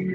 A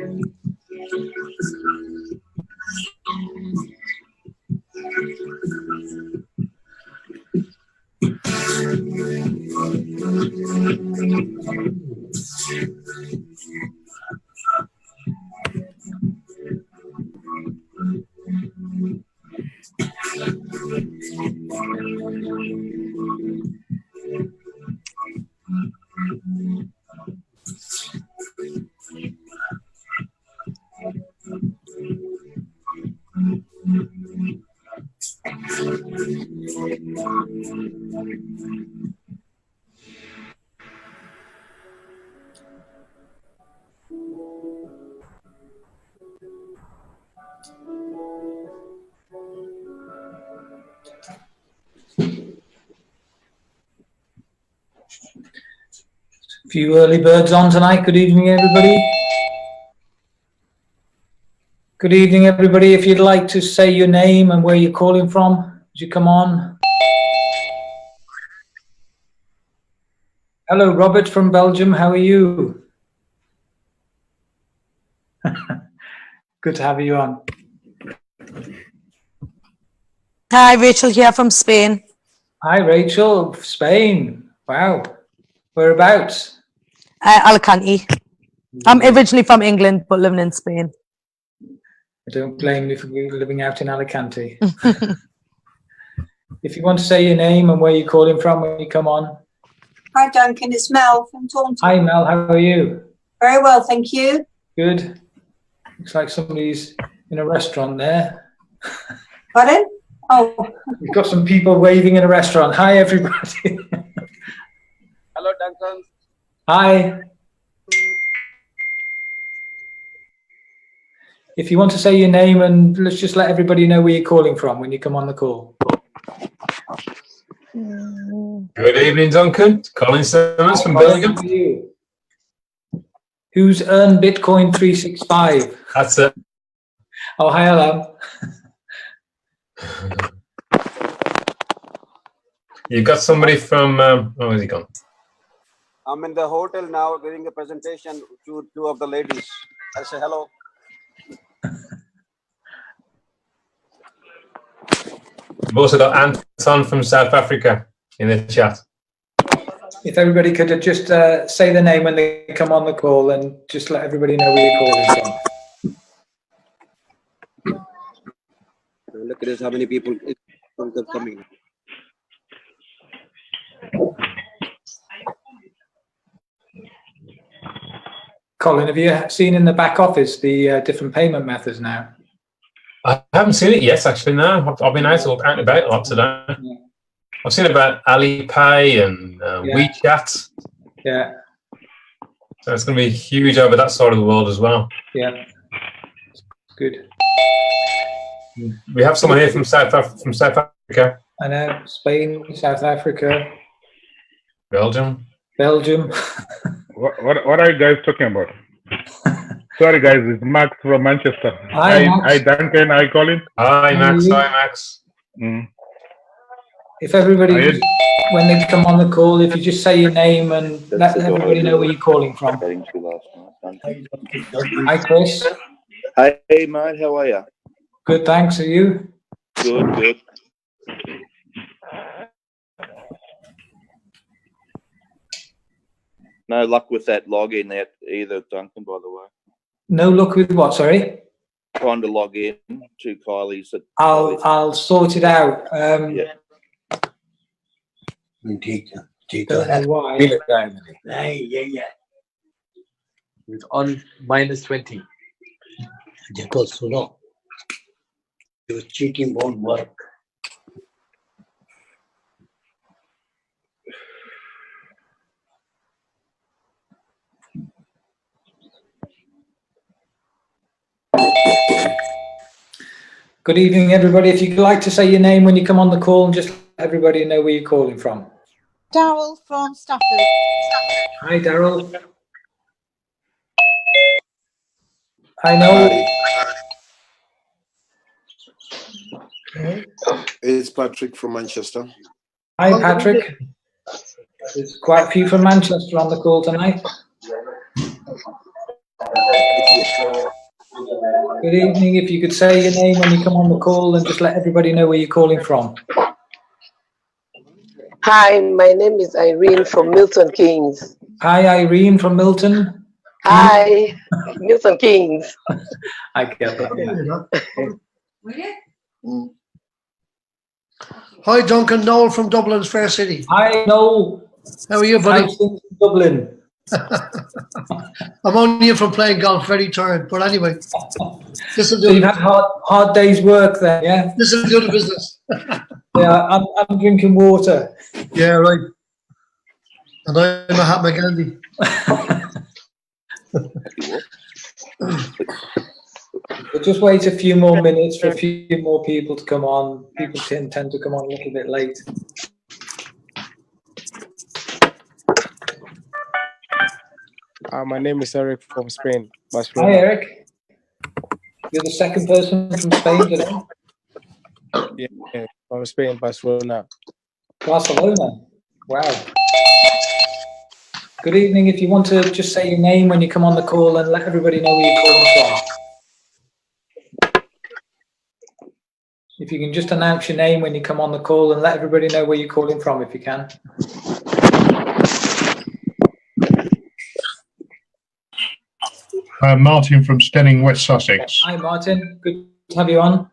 few early birds on tonight. Good evening, everybody. Good evening, everybody. If you'd like to say your name and where you're calling from, would you come on? Hello, Robert from Belgium. How are you? Good to have you on. Hi, Rachel here from Spain. Hi, Rachel, Spain. Wow. Whereabouts? Alicante. I'm originally from England, but living in Spain. I don't blame you for living out in Alicante. If you want to say your name and where you're calling from when you come on. Hi, Duncan. It's Mel from Taunton. Hi, Mel. How are you? Very well, thank you. Good. Looks like somebody's in a restaurant there. Pardon? Oh. We've got some people waving in a restaurant. Hi, everybody. Hello, Duncan. Hi. If you want to say your name and let's just let everybody know where you're calling from when you come on the call. Good evening, Duncan. Colin Simmons from Birmingham. Who's earned Bitcoin 365? That's it. Oh, hi, hello. You've got somebody from, oh, where's he gone? I'm in the hotel now giving a presentation to two of the ladies. I'll say hello. We've also got Anton from South Africa in the chat. If everybody could just say the name when they come on the call and just let everybody know where you're calling from. Look at this, how many people are coming. Colin, have you seen in the back office the different payment methods now? I haven't seen it yet, actually, no. I've been out and about a lot today. Yeah. I've seen about Alipay and WeChat. Yeah. So it's going to be huge over that side of the world as well. Yeah. Good. We have someone here from South Africa. I know. Spain, South Africa. Belgium. What are you guys talking about? Sorry, guys, it's Max from Manchester. Hi, Max. Hi, Duncan. Hi, Colin. Hi, Max. Hi, Max. If everybody, when they come on the call, if you just say your name and let everybody know where you're calling from. Hi, Chris. Hey, mate. How are you? Good, thanks. Are you? Good. No luck with that login there either, Duncan, by the way. No luck with what, sorry? Trying to log in to Kylie's. I'll sort it out. Yeah. Don't know why. Yeah. It's on -20. Because, you know, your cheating won't work. Good evening, everybody. If you'd like to say your name when you come on the call and just let everybody know where you're calling from. Daryl from Stafford. Hi, Daryl. I know. It's Patrick from Manchester. Hi, Patrick. There's quite a few from Manchester on the call tonight. Good evening. If you could say your name when you come on the call and just let everybody know where you're calling from. Hi, my name is Irene from Milton Keynes. Hi, Irene from Milton. Hi, Milton Keynes. I get that. Hi, Duncan. Noel from Dublin's Fair City. Hi, Noel. How are you, buddy? How's things in Dublin? I'm only here from playing golf, very tired. But anyway, this will So do. you've had hard day's work then, yeah? This will do the business. Yeah, I'm drinking water. Yeah, right. And I'm a Mahatma Gandhi. We'll just wait a few more minutes for a few more people to come on. People tend to come on a little bit late. My name is Eric from Spain, Hi, Barcelona. Eric. You're the second person from Spain today? Yeah, from Spain, Barcelona. Barcelona. Wow. Good evening. If you want to just say your name when you come on the call and let everybody know where you're calling from. If you can just announce your name when you come on the call and let everybody know where you're calling from, if you can. Martin from Stenning, West Sussex. Hi, Martin. Good to have you on.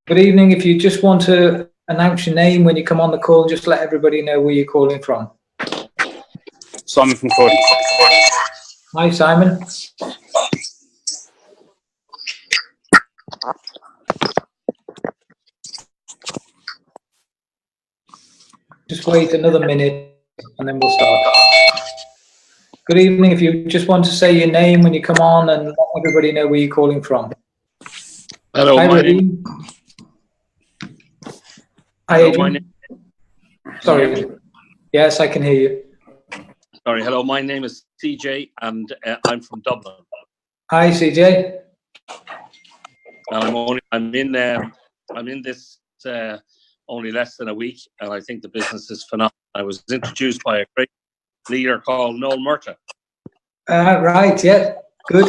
Good evening. If you just want to announce your name when you come on the call and just let everybody know where you're calling from. Simon from Croydon. Hi, Simon. Just wait another minute and then we'll start. Good evening. If you just want to say your name when you come on and let everybody know where you're calling from. Hello, Hi, my Raheem. name. Hi, Hello, Adrian. my name. Sorry. Yes, I can hear you. Sorry. Hello, my name is CJ, and I'm from Dublin. Hi, CJ. And I'm in this only less than a week, and I think the business is phenomenal. I was introduced by a great leader called Noel Murta. Right. Yeah. Good.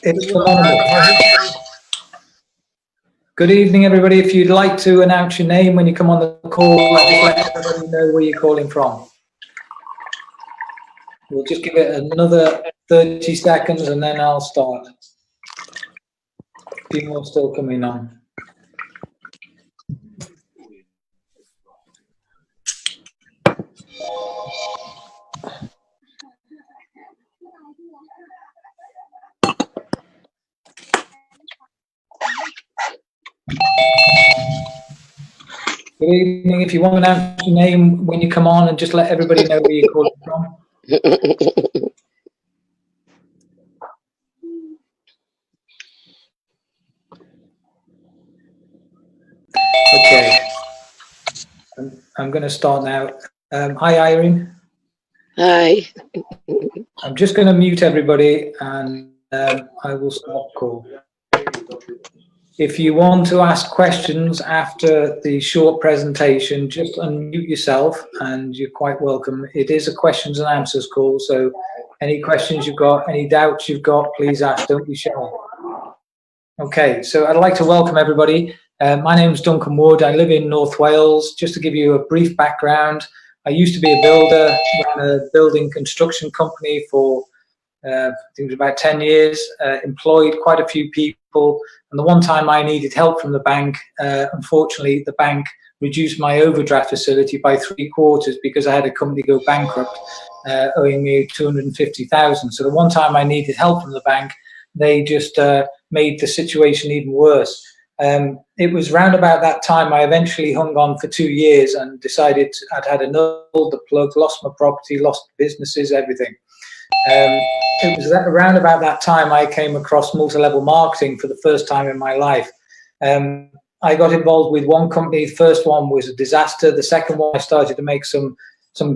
It's phenomenal. Good evening, everybody. If you'd like to announce your name when you come on the call, just let everybody know where you're calling from. We'll just give it another 30 seconds and then I'll start. A few more still coming on. Good evening. If you want to announce your name when you come on and just let everybody know where you're calling from. Okay. I'm going to start now. Hi, Irene. Hi. I'm just going to mute everybody and I will start the call. If you want to ask questions after the short presentation, just unmute yourself and you're quite welcome. It is a questions and answers call, so any questions you've got, any doubts you've got, please ask, don't be shy. Okay, so I'd like to welcome everybody. My name is Duncan Wood. I live in North Wales. Just to give you a brief background, I used to be a builder, ran a building construction company for I think it was about 10 years, employed quite a few people. And the one time I needed help from the bank, unfortunately, the bank reduced my overdraft facility by 3/4 because I had a company go bankrupt, owing me 250,000. So the one time I needed help from the bank, they just made the situation even worse. It was round about that time I eventually hung on for 2 years and decided I'd had enough, pulled the plug, lost my property, lost businesses, everything. It was around about that time I came across multi-level marketing for the first time in my life. I got involved with one company. The first one was a disaster. The second one I started to make some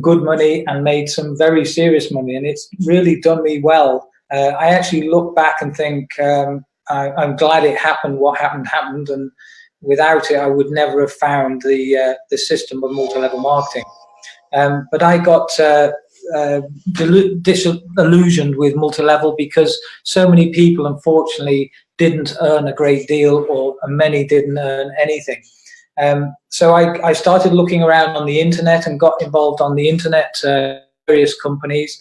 good money and made some very serious money, and it's really done me well. I actually look back and think I'm glad it happened. What happened, and without it, I would never have found the system of multi-level marketing. But I got disillusioned with multi-level because so many people, unfortunately, didn't earn a great deal, or many didn't earn anything. So I started looking around on the internet and got involved on the internet, various companies.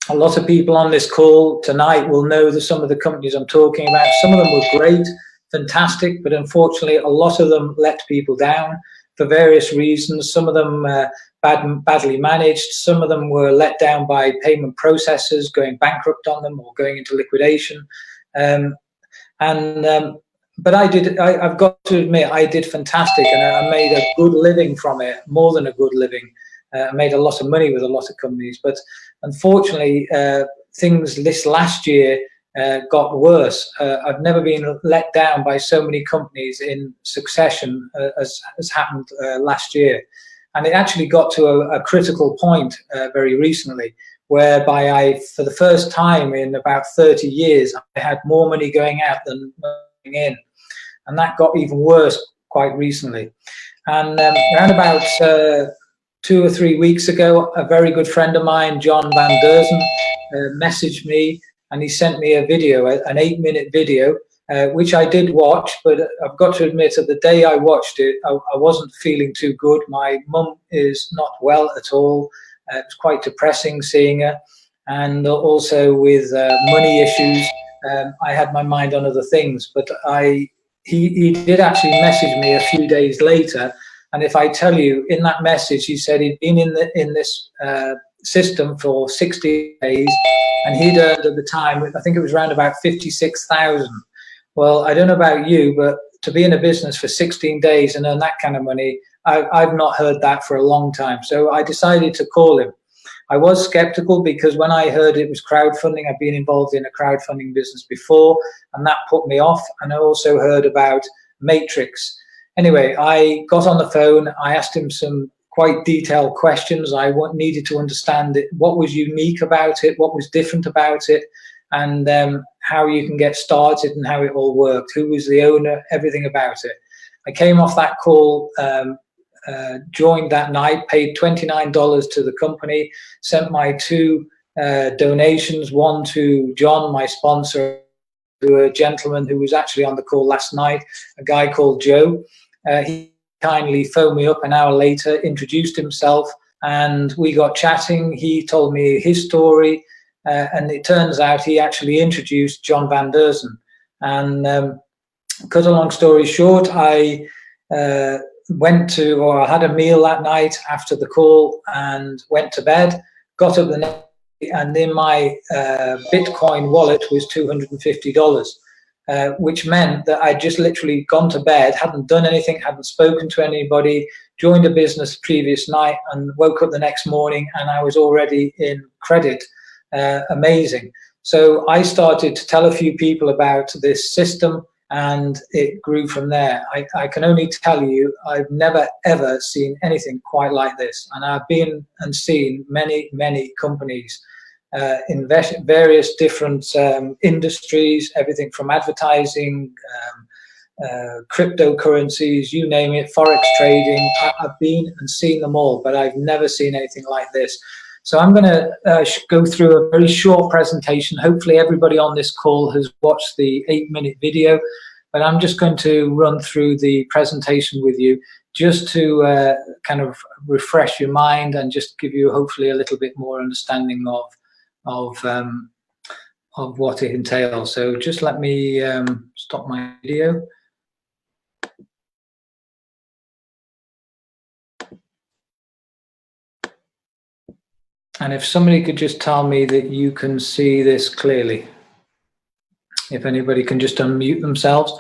A lot of people on this call tonight will know that some of the companies I'm talking about. Some of them were great, fantastic, but unfortunately a lot of them let people down for various reasons. Some of them badly managed. Some of them were let down by payment processors going bankrupt on them or going into liquidation. But I've got to admit, I did fantastic, and I made a good living from it, more than a good living. I made a lot of money with a lot of companies, but unfortunately, things this last year got worse. I've never been let down by so many companies in succession as happened last year. And it actually got to a critical point very recently, whereby for the first time in about 30 years, I had more money going out than going in. And that got even worse quite recently. And around about 2 or 3 weeks ago, a very good friend of mine, John Van Derzen, messaged me, and he sent me a video, an 8-minute video, which I did watch, but I've got to admit that the day I watched it, I wasn't feeling too good. My mum is not well at all. It was quite depressing seeing her, and also with money issues, I had my mind on other things. But he did actually message me a few days later, and if I tell you, in that message, he said he'd been in this system for 60 days, and he'd earned at the time, I think it was around about 56,000. Well, I don't know about you, but to be in a business for 16 days and earn that kind of money, I've not heard that for a long time. So I decided to call him. I was skeptical because when I heard it was crowdfunding, I've been involved in a crowdfunding business before, and that put me off. And I also heard about Matrix. Anyway, I got on the phone. I asked him some quite detailed questions. I needed to understand it, what was unique about it, what was different about it, and how you can get started and how it all worked, who was the owner, everything about it. I came off that call, joined that night, paid $29 to the company, sent my 2 donations, one to John, my sponsor, to a gentleman who was actually on the call last night, a guy called Joe. He kindly phoned me up an hour later, introduced himself, and we got chatting. He told me his story, and it turns out he actually introduced John Van Derzen. And cut a long story short, I I had a meal that night after the call and went to bed, got up the next day, and in my Bitcoin wallet was $250. Which meant that I'd just literally gone to bed, hadn't done anything, hadn't spoken to anybody, joined a business the previous night, and woke up the next morning and I was already in credit. Amazing. So I started to tell a few people about this system, and it grew from there. I can only tell you, I've never ever seen anything quite like this. And I've been and seen many, many companies invest in various different industries, everything from advertising, cryptocurrencies, you name it, forex trading. I've been and seen them all, but I've never seen anything like this. So I'm going to go through a very short presentation. Hopefully everybody on this call has watched the 8-minute video, but I'm just going to run through the presentation with you just to kind of refresh your mind and just give you hopefully a little bit more understanding of what it entails. So just let me stop my video. And if somebody could just tell me that you can see this clearly. If anybody can just unmute themselves.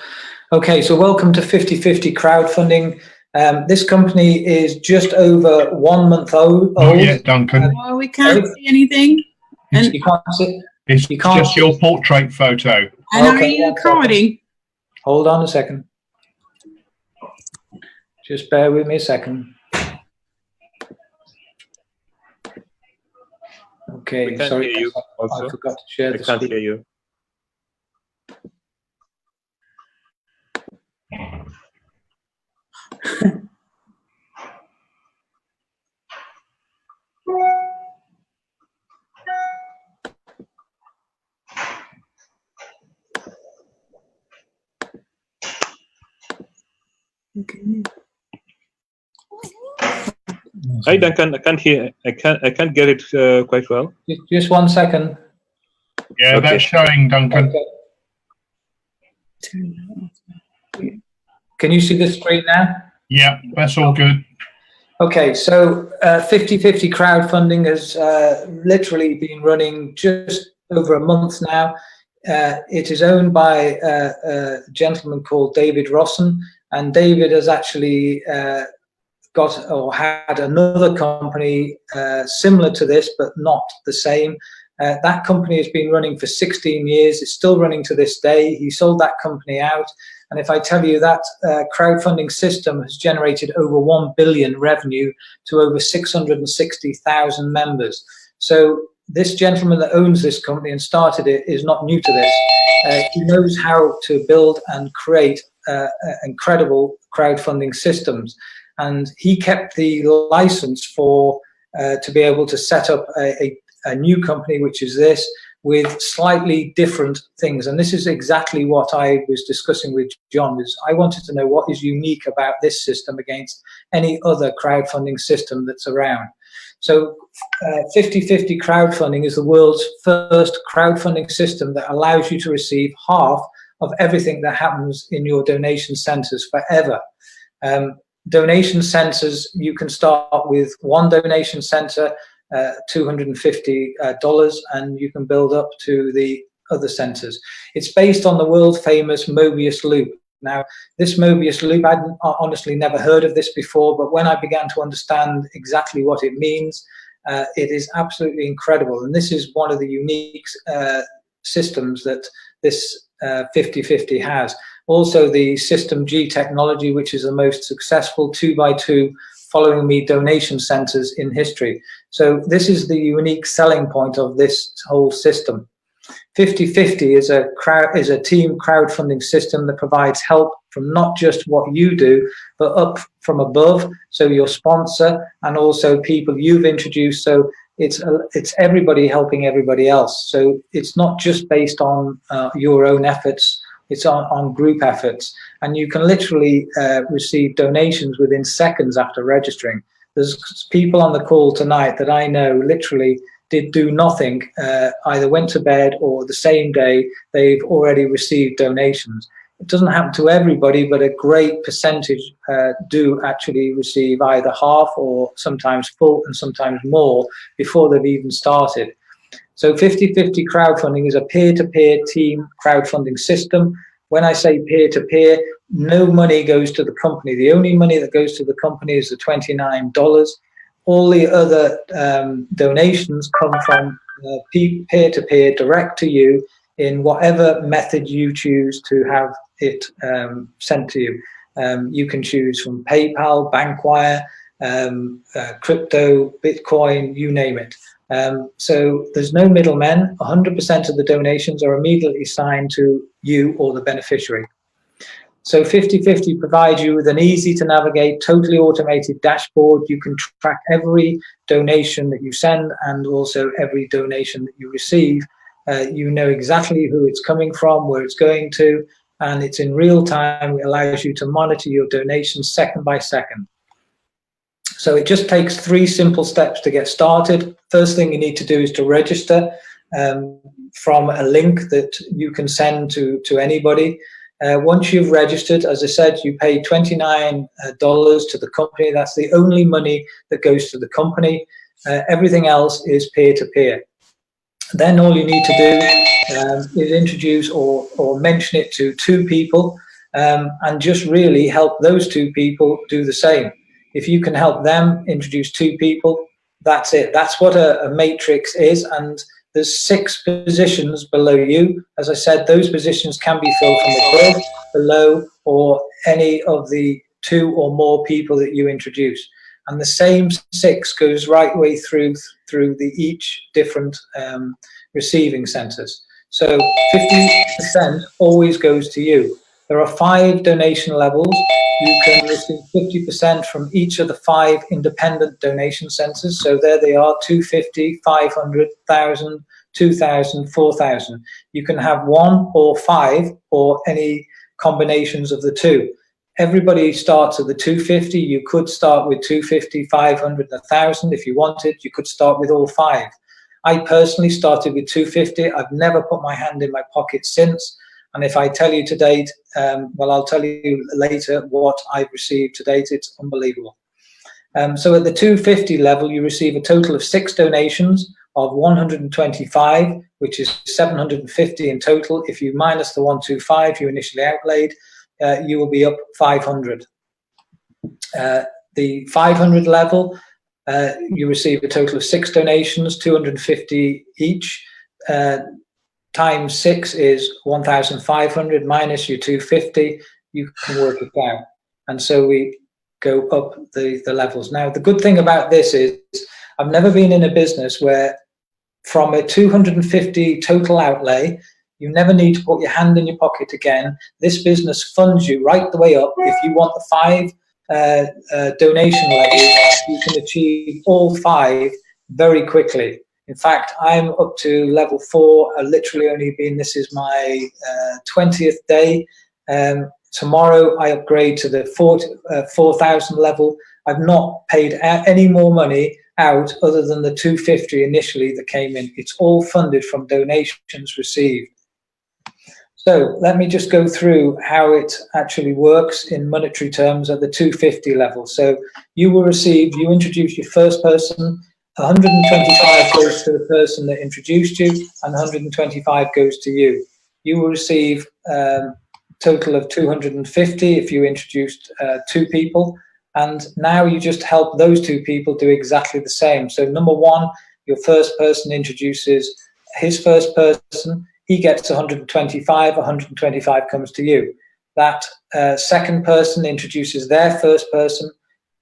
Okay, so welcome to 50/50 Crowdfunding. This company is just over 1 month old. Not yet, Duncan. Oh, we can't see anything. And You can't see. It's You can't just your portrait photo. and are Okay, you 1 second. recording? Hold on a second. Just bear with me a second. Okay, We can't sorry, hear you I also. forgot to share I the can't screen. hear you. Hi, Duncan. I can't hear. I can't get it quite well. Just 1 second. Yeah, Okay. that's showing, Duncan. Can you see the screen now? Yeah, that's all good. Okay, so 50/50 crowdfunding has literally been running just over a month now. It is owned by a gentleman called David Rossen, and David has actually got or had another company similar to this, but not the same. That company has been running for 16 years. It's still running to this day. He sold that company out. And if I tell you that crowdfunding system has generated over 1 billion revenue to over 660,000 members. So this gentleman that owns this company and started it is not new to this. He knows how to build and create incredible crowdfunding systems. And he kept the license for to be able to set up a new company, which is this, with slightly different things. And this is exactly what I was discussing with John, is I wanted to know what is unique about this system against any other crowdfunding system that's around. So 50/50 crowdfunding is the world's first crowdfunding system that allows you to receive half of everything that happens in your donation centers forever. Donation centers, you can start with one donation center, $250, and you can build up to the other centers. It's based on the world famous Mobius loop. Now, this Mobius loop, I'd honestly never heard of this before, but when I began to understand exactly what it means, it is absolutely incredible. And this is one of the unique systems that this 50/50 has. Also, the System G technology, which is the most successful 2x2 following me donation centers in history. So this is the unique selling point of this whole system. 50/50 is a team crowdfunding system that provides help from not just what you do, but up from above. So your sponsor and also people you've introduced. So it's everybody helping everybody else. So it's not just based on your own efforts. It's on group efforts, and you can literally receive donations within seconds after registering. There's people on the call tonight that I know literally did do nothing, either went to bed or the same day they've already received donations. It doesn't happen to everybody, but a great percentage do actually receive either half or sometimes full and sometimes more before they've even started. So 50/50 crowdfunding is a peer-to-peer team crowdfunding system. When I say peer-to-peer, no money goes to the company. The only money that goes to the company is the $29. All the other donations come from peer-to-peer, direct to you in whatever method you choose to have it sent to you. You can choose from PayPal, Bankwire, crypto, Bitcoin, you name it. So there's no middlemen. 100% of the donations are immediately signed to you or the beneficiary. So 50/50 provides you with an easy to navigate, totally automated dashboard. You can track every donation that you send and also every donation that you receive. You know exactly who it's coming from, where it's going to, and it's in real time. It allows you to monitor your donations second by second. So it just takes 3 simple steps to get started. First thing you need to do is to register from a link that you can send to anybody. Once you've registered, as I said, you pay $29 to the company. That's the only money that goes to the company. Everything else is peer-to-peer. Then all you need to do is introduce or mention it to 2 people and just really help those 2 people do the same. If you can help them introduce 2 people, that's it. That's what a matrix is. And there's 6 positions below you. As I said, those positions can be filled from above, below, or any of the 2 or more people that you introduce. And the same 6 goes right way through the each different receiving centers. So 50% always goes to you. There are 5 donation levels. You can receive 50% from each of the 5 independent donation centres. So there they are, 250, 500, 1,000, 2,000, 4,000. You can have 1 or 5 or any combinations of the 2. Everybody starts at the 250. You could start with 250, 500, 1,000 if you wanted. You could start with all 5. I personally started with 250. I've never put my hand in my pocket since. And if I tell you to date, well, I'll tell you later what I've received to date. It's unbelievable. So at the 250 level, you receive a total of 6 donations of 125, which is 750 in total. If you minus the 125 you initially outlaid, you will be up 500. The 500 level, you receive a total of 6 donations, 250 each. Times 6 is 1,500 minus your 250. You can work it out. And so we go up the levels. Now, the good thing about this is I've never been in a business where from a 250 total outlay, you never need to put your hand in your pocket again. This business funds you right the way up. If you want the 5 donation levels, you can achieve all 5 very quickly. In fact, I'm up to level 4. I've literally only been, this is my 20th day. Tomorrow I upgrade to the 4,000 level. I've not paid any more money out other than the 250 initially that came in. It's all funded from donations received. So let me just go through how it actually works in monetary terms at the 250 level. So you will receive, you introduce your first person, 125 goes to the person that introduced you, and 125 goes to you. You will receive a total of 250 if you introduced 2 people, and now you just help those 2 people do exactly the same. So number 1, your first person introduces his first person, he gets 125, 125 comes to you. That second person introduces their first person,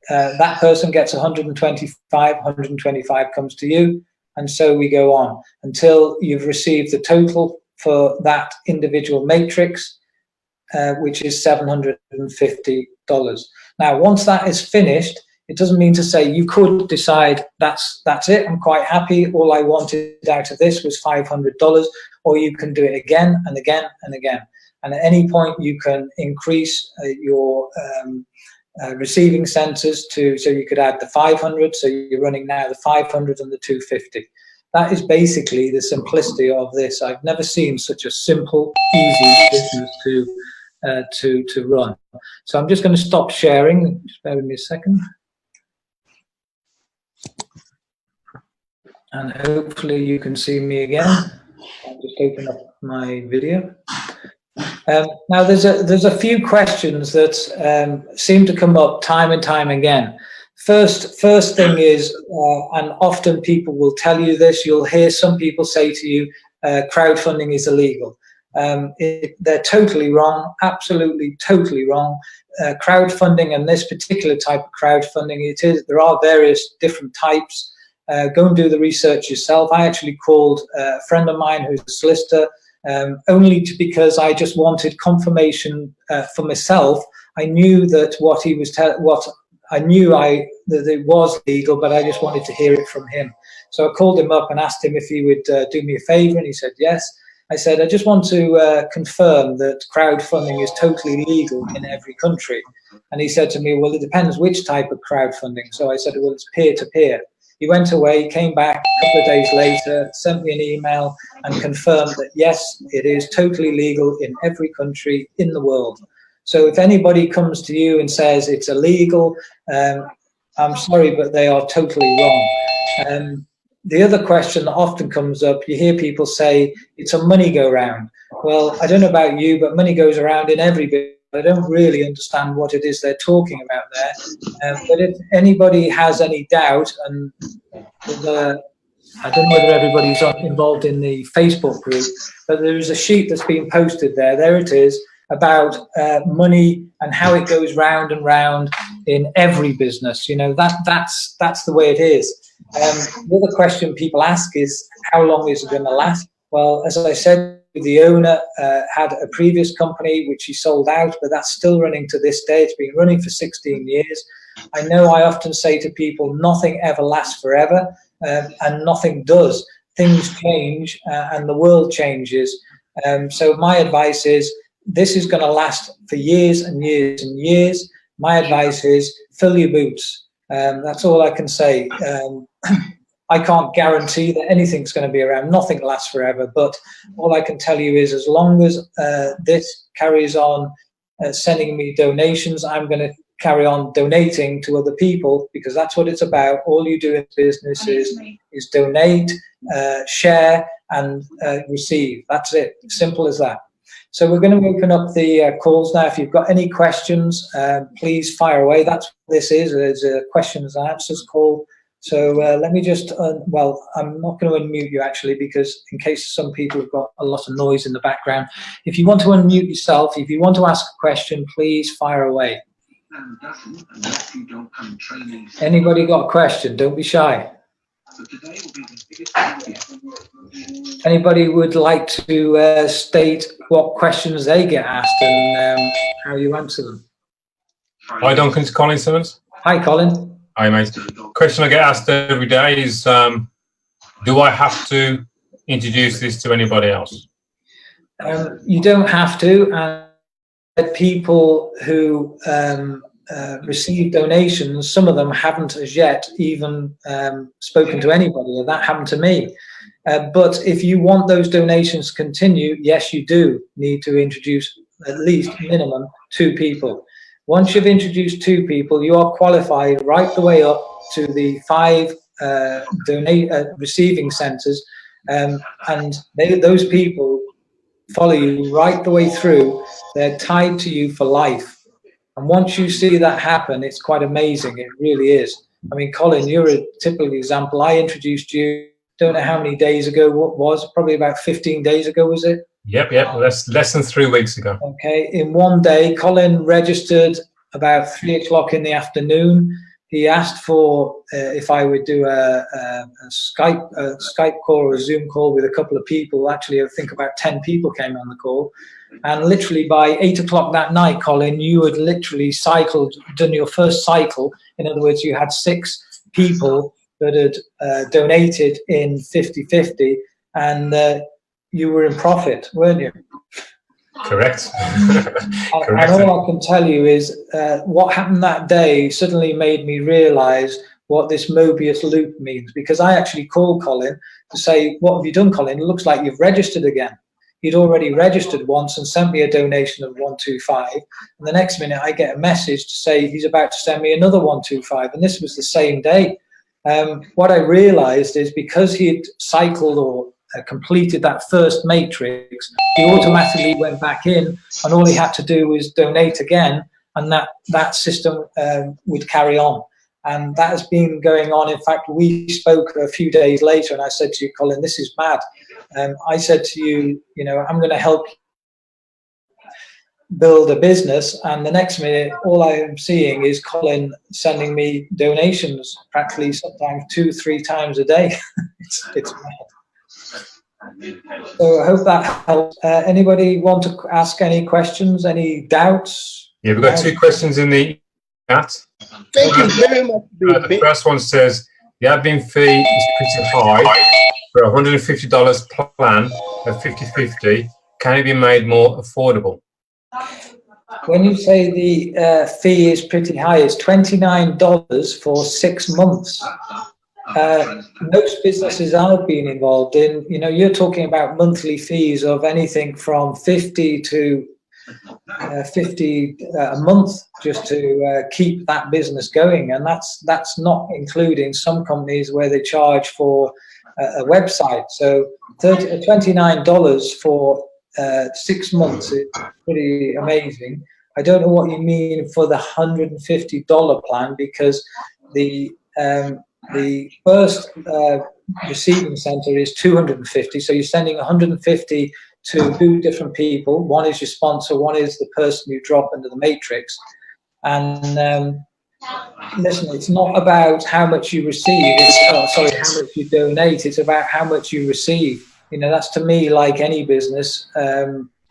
that person gets 125, 125 comes to you, and so we go on until you've received the total for that individual matrix, which is $750. Now, once that is finished, it doesn't mean to say you could decide that's it, I'm quite happy, all I wanted out of this was $500, or you can do it again and again and again. And at any point you can increase your receiving centers so you could add the 500, so you're running now the 500 and the 250. That is basically the simplicity of this. I've never seen such a simple, easy business to run. So I'm just going to stop sharing. Just bear with me a second. And hopefully you can see me again. I'll just open up my video. Now there's a few questions that seem to come up time and time again. First thing is, and often people will tell you this, you'll hear some people say to you, crowdfunding is illegal. They're totally wrong, absolutely totally wrong. Crowdfunding, and this particular type of crowdfunding, there are various different types. Go and do the research yourself. I actually called a friend of mine who's a solicitor, only because I just wanted confirmation for myself. I knew that what he was that it was legal, but I just wanted to hear it from him. So I called him up and asked him if he would do me a favor, and he said yes. I said, I just want to confirm that crowdfunding is totally legal in every country. And he said to me, well, it depends which type of crowdfunding. So I said, well, it's peer-to-peer. He went away, came back a couple of days later, sent me an email and confirmed that, yes, it is totally legal in every country in the world. So if anybody comes to you and says it's illegal, I'm sorry, but they are totally wrong. The other question that often comes up, you hear people say it's a money go round. Well, I don't know about you, but money goes around in every bit. I don't really understand what it is they're talking about there. But if anybody has any doubt, and I don't know whether everybody's involved in the Facebook group, but there is a sheet that's been posted there. There it is, about money and how it goes round and round in every business. You know, that's the way it is. The other question people ask is, how long is it going to last? Well, as I said the owner had a previous company which he sold out, but that's still running to this day. It's been running for 16 years. I know I often say to people, nothing ever lasts forever, and nothing does. Things change and the world changes. So my advice is, this is going to last for years and years and years. My advice is, fill your boots. That's all I can say. I can't guarantee that anything's going to be around. Nothing lasts forever. But all I can tell you is, as long as this carries on sending me donations, I'm going to carry on donating to other people, because that's what it's about. All you do in business is donate, share, and receive. That's it. Simple as that. So we're going to open up the calls now. If you've got any questions, please fire away. That's what this is. It's a questions and answers call. So let me just, well, I'm not going to unmute you actually, because in case some people have got a lot of noise in the background. If you want to unmute yourself, if you want to ask a question, please fire away. Anybody got a question? Don't be shy. Anybody would like to state what questions they get asked and how you answer them? Hi, Duncan. It's Colin Simmons. Hi, Colin. Hi, mate. Question I get asked every day is, do I have to introduce this to anybody else? You don't have to. And people who receive donations, some of them haven't as yet even spoken to anybody, and that happened to me. But if you want those donations to continue, yes, you do need to introduce at least minimum 2 people. Once you've introduced 2 people, you are qualified right the way up to the 5 receiving centres, and those people follow you right the way through. They're tied to you for life. And once you see that happen, it's quite amazing. It really is. I mean, Colin, you're a typical example. I introduced you, don't know how many days ago, what was, probably about 15 days ago, was it? Yep. Less than 3 weeks ago. Okay. In one day, Colin registered about 3 o'clock in the afternoon. He asked for if I would do a Skype call or a Zoom call with a couple of people. Actually, I think about 10 people came on the call. And literally by 8 o'clock that night, Colin, you had literally done your first cycle. In other words, you had 6 people that had donated in 50-50, and you were in profit, weren't you? Correct. And all I can tell you is what happened that day suddenly made me realize what this Mobius loop means, because I actually called Colin to say, what have you done, Colin? It looks like you've registered again. He'd already registered once and sent me a donation of 125, and the next minute I get a message to say he's about to send me another 125, and this was the same day. What I realized is, because he'd cycled or completed that first matrix, he automatically went back in, and all he had to do was donate again, and that system would carry on. And that has been going on. In fact, we spoke a few days later, and I said to you, Colin, this is mad. I said to you, you know, I'm going to help build a business, and the next minute, all I am seeing is Colin sending me donations, practically sometimes 2-3 times a day. It's mad. So I hope that helps. Anybody want to ask any questions, any doubts? Yeah, we've got 2 questions in the chat. Thank you very much. The first one says, the admin fee is pretty high for a $150 plan of 50-50. Can it be made more affordable? When you say the fee is pretty high, it's $29 for 6 months. Most businesses I've been involved in, you know, you're talking about monthly fees of anything from 50 to 50 a month just to keep that business going, and that's not including some companies where they charge for a website. So $29 for 6 months is pretty amazing. I don't know what you mean for the $150 plan, because the first receiving center is $250. So you're sending $150 to 2 different people. One is your sponsor, one is the person you drop into the matrix. And listen, it's not about how much you receive, how much you donate, it's about how much you receive. You know, that's to me like any business.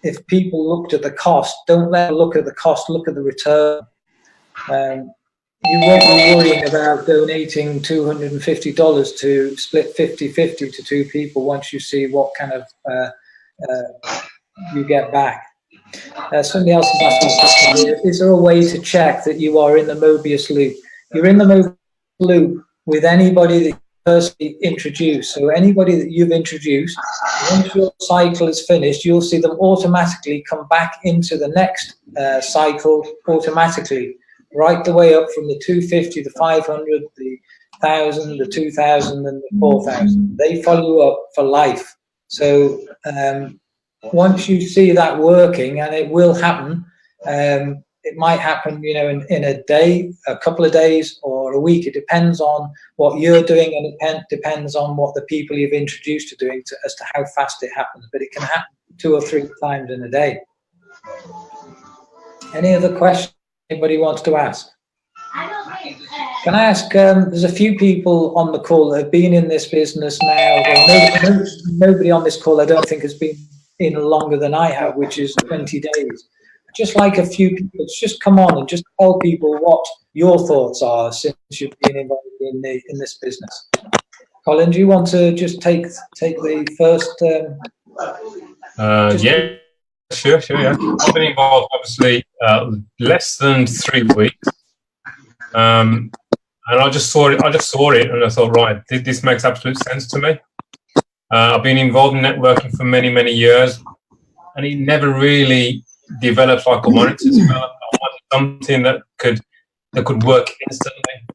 If people looked at the cost, don't let them look at the cost, look at the return. You won't be worrying about donating $250 to split 50-50 to two people once you see what kind of you get back. Somebody else has asked me a question. Is there a way to check that you are in the Mobius loop? You're in the Mobius loop with anybody that you personally introduce. So anybody that you've introduced, once your cycle is finished, you'll see them automatically come back into the next cycle automatically, right the way up from the 250, the 500, the 1,000, the 2,000, and the 4,000. They follow you up for life. So once you see that working, and it will happen, it might happen, you know, in a day, a couple of days, or a week. It depends on what you're doing, and it depends on what the people you've introduced are doing as to how fast it happens. But it can happen 2 or 3 times in a day. Any other questions anybody wants to ask? Can I ask, there's a few people on the call that have been in this business now. Well, nobody on this call I don't think has been in longer than I have, which is 20 days. Just like a few people, just come on and just tell people what your thoughts are since you've been involved in this business. Colin, do you want to just take the first? Yeah, sure, yeah. I've been involved, obviously, less than 3 weeks, and I just saw it, and I thought, right, this makes absolute sense to me. I've been involved in networking for many, many years, and it never really develops like I wanted to develop. I wanted something that could work instantly,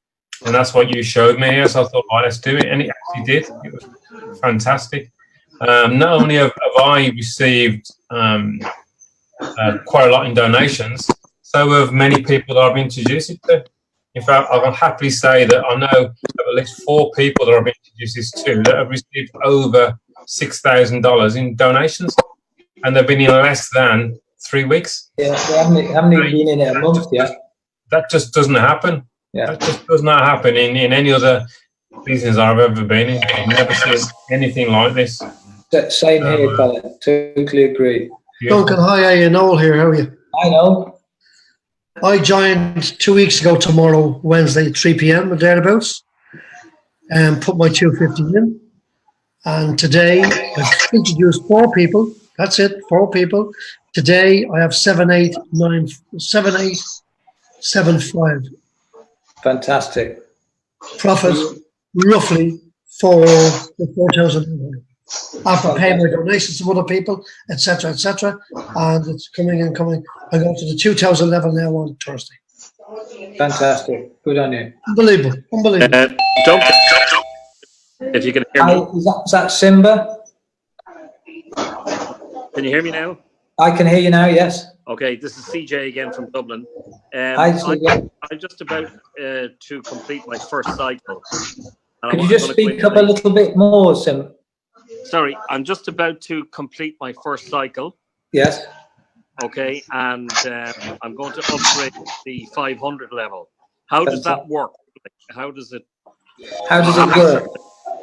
and that's what you showed me here. So I thought, right, let's do it, and it actually did. It was fantastic. Not only have I received quite a lot in donations, so have many people that I've introduced it to. In fact, I can happily say that I know of at least 4 people that I've introduced this to that have received over $6,000 in donations, and they've been in less than 3 weeks. Yeah, they haven't even been in it a month yet. That just doesn't happen. Yeah. That just does not happen in any other business I've ever been in. I've never seen anything like this. Same here, Colin. Totally agree. Duncan, hi, Noel here. How are you? I know. I joined 2 weeks ago tomorrow, Wednesday, 3 p.m. or thereabouts, and put my 250 in. And today I've introduced 4 people. That's it, 4 people. Today I have 7875. Fantastic. Profit roughly for the 4,000 after paying my donations to other people, etc., etc. And it's coming and coming. I go to the 2,000 level now on Thursday. Fantastic. Good on you. Unbelievable. Unbelievable. If you can hear me. Is that Simba? Can you hear me now? I can hear you now, yes. Okay, this is CJ again from Dublin. Hi, CJ. I'm just about to complete my first cycle. Could you just speak up a little bit more, Sim? Sorry, I'm just about to complete my first cycle. Yes. Okay, and I'm going to upgrade the 500 level. How does that work? How does it work?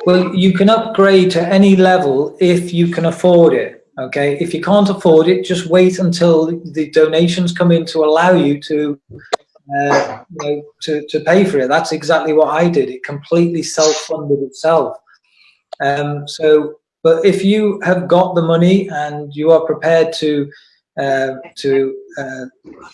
Well, you can upgrade to any level if you can afford it. Okay, if you can't afford it, just wait until the donations come in to allow you to to pay for it. That's exactly what I did. It completely self-funded itself. But if you have got the money and you are prepared to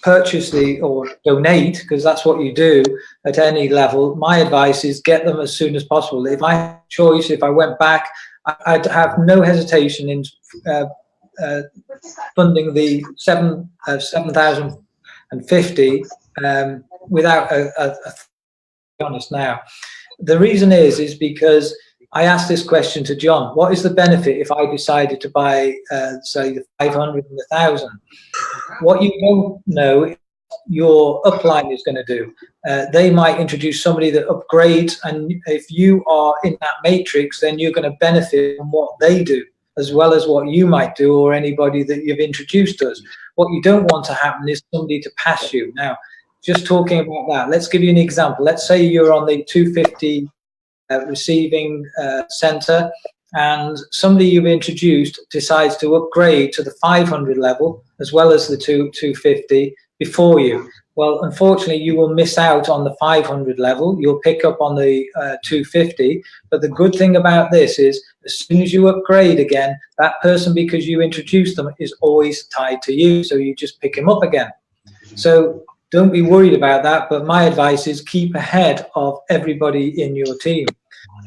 purchase or donate, because that's what you do at any level, my advice is get them as soon as possible. If I had a choice, if I went back, I'd have no hesitation in funding the 7,050 without to be honest. Now, the reason is because I asked this question to John. What is the benefit if I decided to buy, say, the 500 and the 1,000? What you don't know is your upline is going to do. They might introduce somebody that upgrades, and if you are in that matrix, then you're going to benefit from what they do, as well as what you might do or anybody that you've introduced us. What you don't want to happen is somebody to pass you. Now, just talking about that, let's give you an example. Let's say you're on the 250 receiving center, and somebody you've introduced decides to upgrade to the 500 level as well as the 250 before you. Well, unfortunately, you will miss out on the 500 level. You'll pick up on the 250. But the good thing about this is, as soon as you upgrade again, that person, because you introduced them, is always tied to you. So you just pick him up again. So don't be worried about that. But my advice is keep ahead of everybody in your team.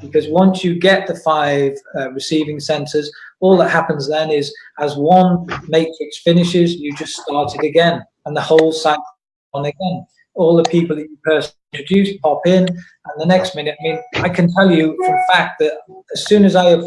Because once you get the 5 receiving centres, all that happens then is, as one matrix finishes, you just start it again. And the whole cycle on again. All the people that you personally introduced pop in, and the next minute, I mean, I can tell you from fact that as soon as I have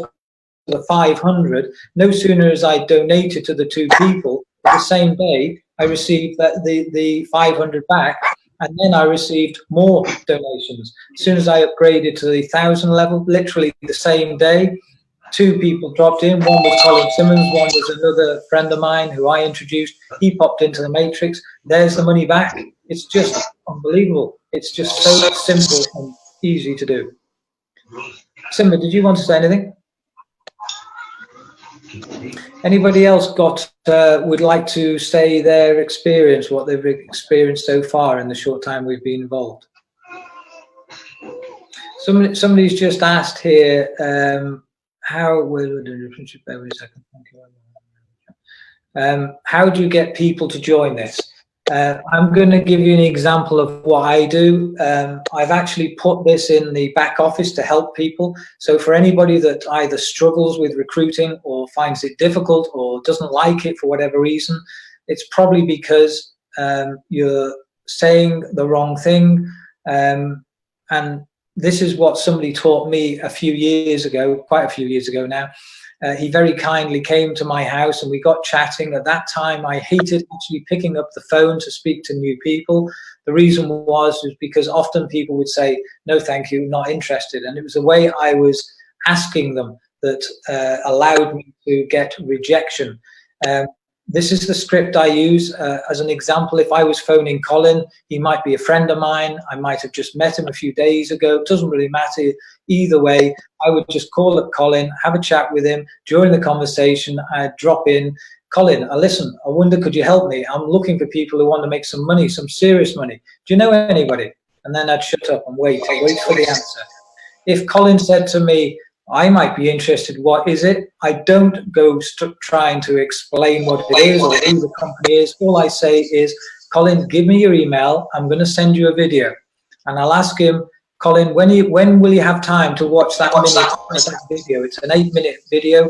the 500, no sooner as I donated to the 2 people, the same day I received the 500 back, and then I received more donations. As soon as I upgraded to the 1,000 level, literally the same day, 2 people dropped in. One was Colin Simmons, one was another friend of mine who I introduced. He popped into the matrix. There's the money back. It's just unbelievable. It's just so simple and easy to do. Simba, did you want to say anything? Anybody else would like to say their experience, what they've experienced so far in the short time we've been involved? Somebody's just asked here, how will bear with a second. How do you get people to join this? I'm going to give you an example of what I do. I've actually put this in the back office to help people. So for anybody that either struggles with recruiting or finds it difficult or doesn't like it for whatever reason, it's probably because you're saying the wrong thing. And this is what somebody taught me a few years ago, quite a few years ago now. He very kindly came to my house and we got chatting. At that time, I hated actually picking up the phone to speak to new people. The reason was because often people would say, no, thank you, not interested. And it was the way I was asking them that allowed me to get rejection. This is the script I use. As an example, if I was phoning Colin, he might be a friend of mine. I might have just met him a few days ago. It doesn't really matter. Either way, I would just call up Colin, have a chat with him. During the conversation, I'd drop in, Colin, listen, I wonder, could you help me? I'm looking for people who want to make some money, some serious money. Do you know anybody? And then I'd shut up and wait for the answer. If Colin said to me, I might be interested, what is it? I don't go trying to explain what it is or who the company is. All I say is, Colin, give me your email. I'm going to send you a video. And I'll ask him, Colin, when will you have time to watch that video? It's an 8-minute video.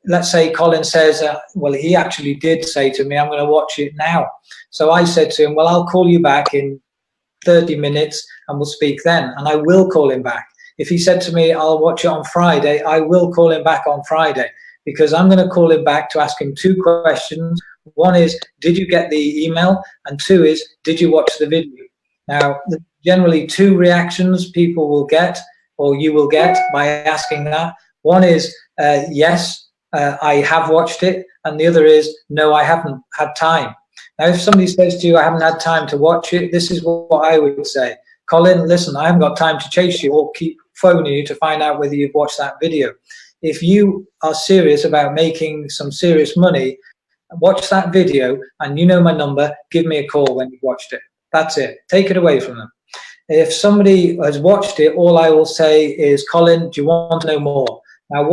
Let's say Colin says, well, he actually did say to me, I'm going to watch it now. So I said to him, well, I'll call you back in 30 minutes and we'll speak then. And I will call him back. If he said to me, I'll watch it on Friday, I will call him back on Friday, because I'm going to call him back to ask him 2 questions. One is, did you get the email? And 2 is, did you watch the video? Now, generally 2 reactions people will get, or you will get, by asking that. One is, yes, I have watched it. And the other is, no, I haven't had time. Now, if somebody says to you, I haven't had time to watch it, this is what I would say. Colin, listen, I haven't got time to chase you or keep phoning you to find out whether you've watched that video. If you are serious about making some serious money, watch that video, and you know my number, give me a call when you've watched it. That's it. Take it away from them. If somebody has watched it, all I will say is, Colin, do you want to know more? Now,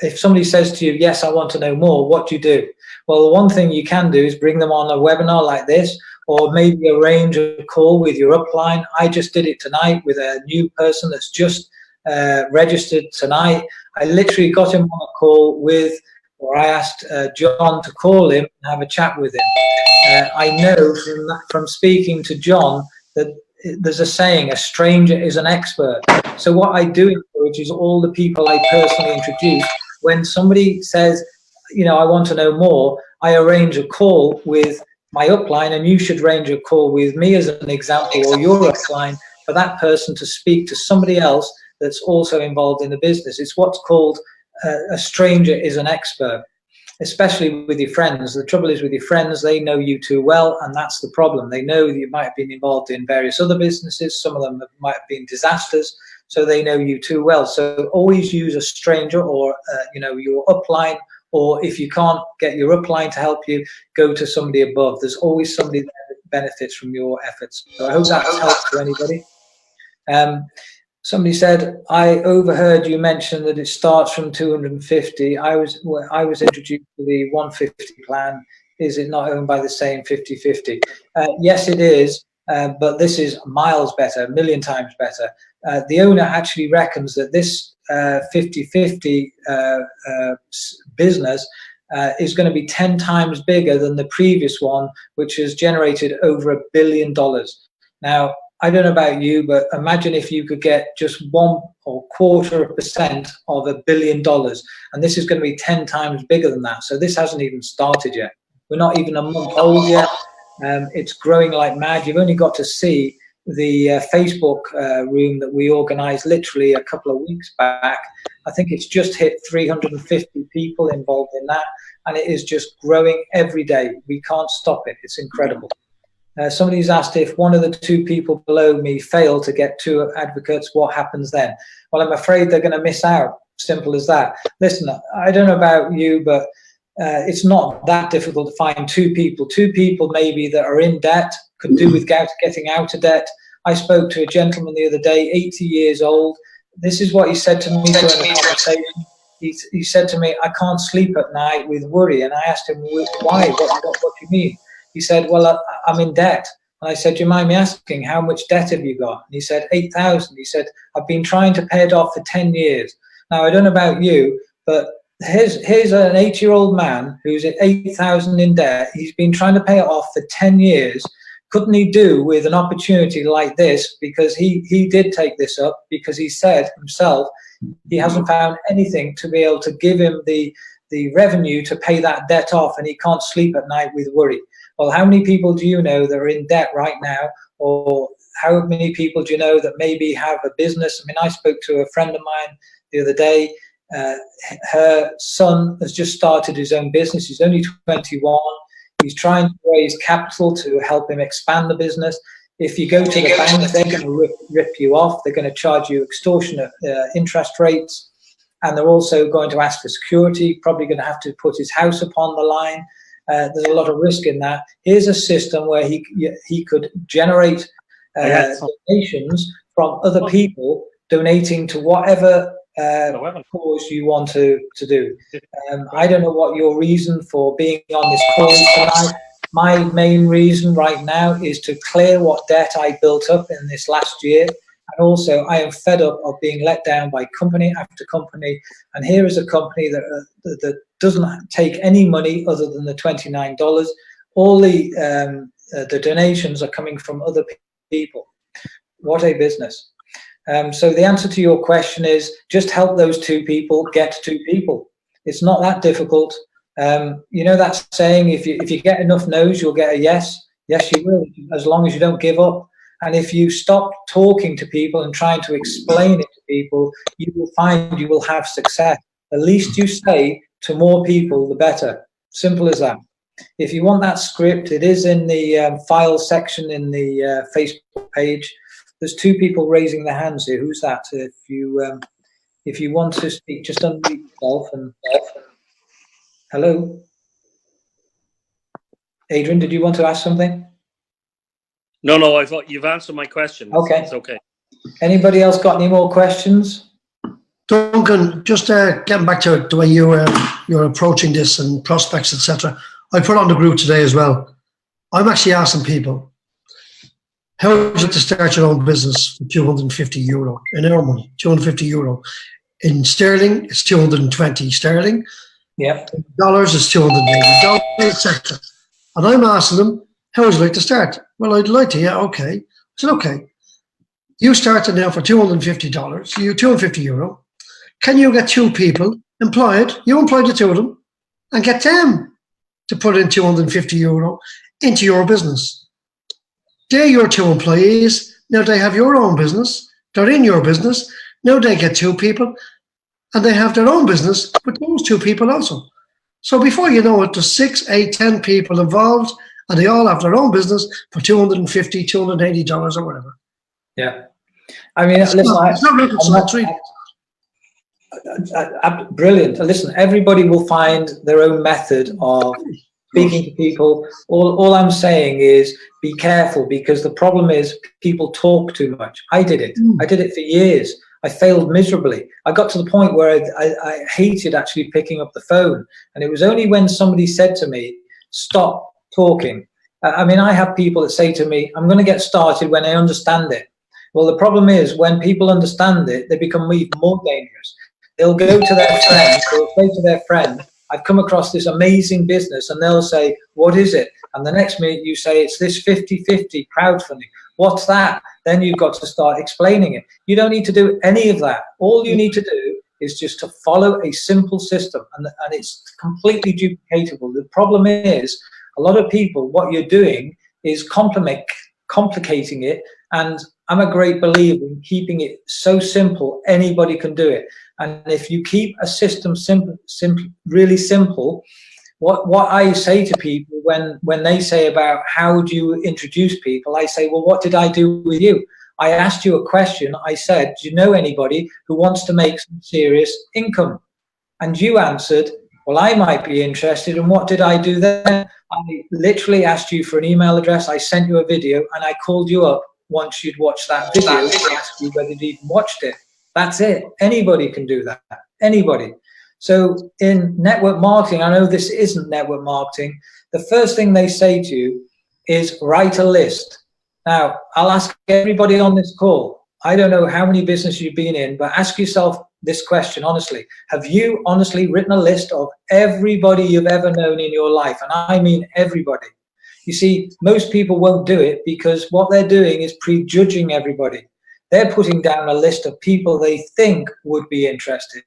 if somebody says to you, yes, I want to know more, what do you do? Well, the one thing you can do is bring them on a webinar like this, or maybe arrange a call with your upline. I just did it tonight with a new person that's just registered tonight. I literally got him on a call I asked John to call him and have a chat with him. I know from speaking to John that there's a saying, a stranger is an expert. So what I do encourage is all the people I personally introduce. When somebody says, you know, I want to know more, I arrange a call with my upline, and you should arrange a call with me as an example, or your upline, for that person to speak to somebody else that's also involved in the business. It's what's called a stranger is an expert. especially with your friends. The trouble is with your friends, they know you too well, and that's the problem. They know that you might have been involved in various other businesses. Some of them might have been disasters, so they know you too well. So always use a stranger or, your upline, or if you can't get your upline to help you, go to somebody above. There's always somebody that benefits from your efforts. So I hope that's helped to anybody. Somebody said, I overheard you mention that it starts from 250. I was introduced to the 150 plan. Is it not owned by the same 50-50? Yes, it is, but this is miles better, a million times better. The owner actually reckons that this 50-50 business is going to be 10 times bigger than the previous one, which has generated over $1 billion. Now, I don't know about you, but imagine if you could get just 1.25% of $1 billion, and this is going to be 10 times bigger than that. So this hasn't even started yet. We're not even a month old yet. It's growing like mad. You've only got to see the Facebook room that we organized literally a couple of weeks back. I think it's just hit 350 people involved in that, and it is just growing every day. We can't stop it. It's incredible. Somebody's asked if one of the two people below me fail to get 2 advocates, what happens then? Well, I'm afraid they're going to miss out. Simple as that. Listen, I don't know about you, but it's not that difficult to find 2 people. 2 people maybe that are in debt, could do with getting out of debt. I spoke to a gentleman the other day, 80 years old. This is what he said to me during the conversation. He said to me, I can't sleep at night with worry. And I asked him, why? What do you mean? He said, well, I'm in debt. And I said, do you mind me asking, how much debt have you got? And he said, 8,000. He said, I've been trying to pay it off for 10 years. Now, I don't know about you, but here's an 8-year-old man who's at 8,000 in debt. He's been trying to pay it off for 10 years. Couldn't he do with an opportunity like this? Because he did take this up, because he said himself he hasn't found anything to be able to give him the revenue to pay that debt off, and he can't sleep at night with worry. Well, how many people do you know that are in debt right now? Or how many people do you know that maybe have a business? I mean, I spoke to a friend of mine the other day. Her son has just started his own business. He's only 21. He's trying to raise capital to help him expand the business. If you go to the bank, they're going to rip you off. They're going to charge you extortionate interest rates. And they're also going to ask for security, probably going to have to put his house upon the line. There's a lot of risk in that. Here's a system where he could generate donations from other people, donating to whatever cause you want to do. I don't know what your reason for being on this call is tonight. My main reason right now is to clear what debt I built up in this last year. And also, I am fed up of being let down by company after company. And here is a company that doesn't take any money other than the $29. All the donations are coming from other people. What a business. So the answer to your question is just help those 2 people get 2 people. It's not that difficult. You know that saying, if you get enough no's, you'll get a yes. Yes, you will, as long as you don't give up. And if you stop talking to people and trying to explain it to people, you will find you will have success. The least you say to more people, the better. Simple as that. If you want that script, it is in the file section in the Facebook page. There's 2 people raising their hands here. Who's that? If you want to speak, just unmute yourself. And hello, Adrian. Did you want to ask something? No, I thought you've answered my question. Okay. It's okay. Anybody else got any more questions? Duncan, just getting back to the way you're approaching this and prospects, etc. I put on the group today as well. I'm actually asking people, how is it to start your own business for €250 in our money? €250 in sterling, it's 220 sterling. Yeah. Dollars is $280, etc. And I'm asking them, how would you like to start? Well, I'd like to. Yeah, okay. I said, okay. You started now for $250, €250. Can you get 2 people employed? You employ the 2 of them and get them to put in €250 into your business. They're your 2 employees. Now they have your own business. They're in your business. Now they get 2 people and they have their own business with those 2 people also. So before you know it, there's 6, 8, 10 people involved, and they all have their own business for $250, $280 or whatever. Yeah. I mean, It's listen, not rocket science, really. Brilliant. Listen, everybody will find their own method of speaking to people. All I'm saying is be careful, because the problem is people talk too much. I did it. I did it for years. I failed miserably. I got to the point where I hated actually picking up the phone. And it was only when somebody said to me, stop talking. I mean, I have people that say to me, I'm going to get started when I understand it. Well, the problem is when people understand it, they become even more dangerous. They'll go to their friend, they'll say to their friend, I've come across this amazing business, and they'll say, what is it? And the next minute you say, it's this 50-50 crowdfunding. What's that? Then you've got to start explaining it. You don't need to do any of that. All you need to do is just to follow a simple system, and it's completely duplicatable. The problem is a lot of people, what you're doing is complicating it, and I'm a great believer in keeping it so simple, anybody can do it. And if you keep a system simple, really simple, what I say to people when they say about how do you introduce people, I say, well, what did I do with you? I asked you a question. I said, do you know anybody who wants to make some serious income? And you answered, well, I might be interested. And what did I do then? I literally asked you for an email address. I sent you a video, and I called you up once you'd watched that video to ask you whether you'd even watched it. That's it. Anybody can do that. Anybody. So in network marketing, I know this isn't network marketing. The first thing they say to you is write a list. Now, I'll ask everybody on this call. I don't know how many businesses you've been in, but ask yourself this question honestly. Have you honestly written a list of everybody you've ever known in your life? And I mean everybody. You see, most people won't do it because what they're doing is prejudging everybody. They're putting down a list of people they think would be interested.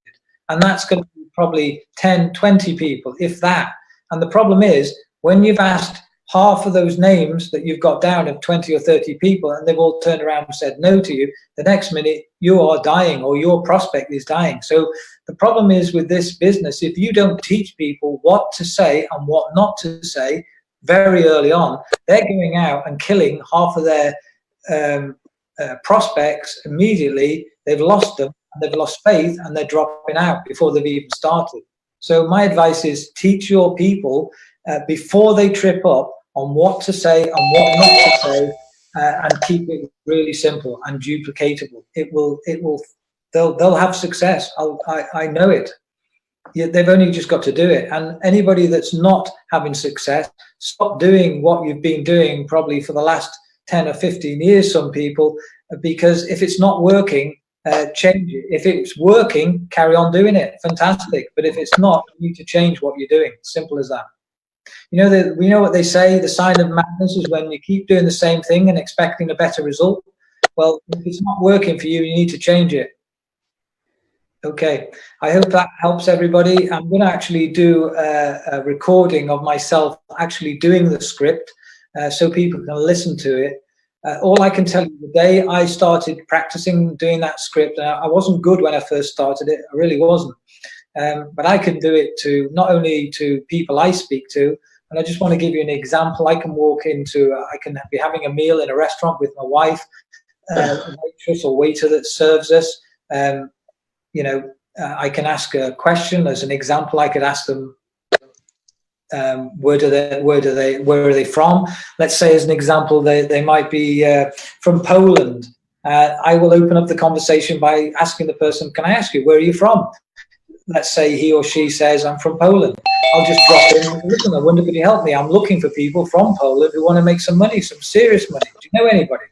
And that's going to be probably 10, 20 people, if that. And the problem is, when you've asked half of those names that you've got down of 20 or 30 people, and they've all turned around and said no to you, the next minute you are dying, or your prospect is dying. So the problem is with this business, if you don't teach people what to say and what not to say very early on, they're going out and killing half of their prospects immediately. They've lost them, and they've lost faith, and they're dropping out before they've even started. So my advice is teach your people before they trip up on what to say and what not to say, and keep it really simple and duplicatable. They'll have success. I know it. They've only just got to do it. And anybody that's not having success, stop doing what you've been doing probably for the last 10 or 15 years, some people, because if it's not working, change it. If it's working, carry on doing it. Fantastic. But if it's not, you need to change what you're doing. Simple as that. You know, we know what they say, the sign of madness is when you keep doing the same thing and expecting a better result. Well, if it's not working for you, you need to change it. Okay, I hope that helps everybody. I'm going to actually do a recording of myself actually doing the script so people can listen to it. All I can tell you, the day I started practicing doing that script, I wasn't good when I first started it, I really wasn't. But I can do it to not only to people I speak to, and I just want to give you an example. I can walk into, I can be having a meal in a restaurant with my wife, a waitress or waiter that serves us. You know, I can ask a question. As an example, I could ask them, where are they from? Let's say, as an example, they might be from Poland. I will open up the conversation by asking the person, can I ask you, where are you from? Let's say he or she says, I'm from Poland. I'll just drop in, listen, I wonder if you help me. I'm looking for people from Poland who want to make some money, some serious money. Do you know anybody?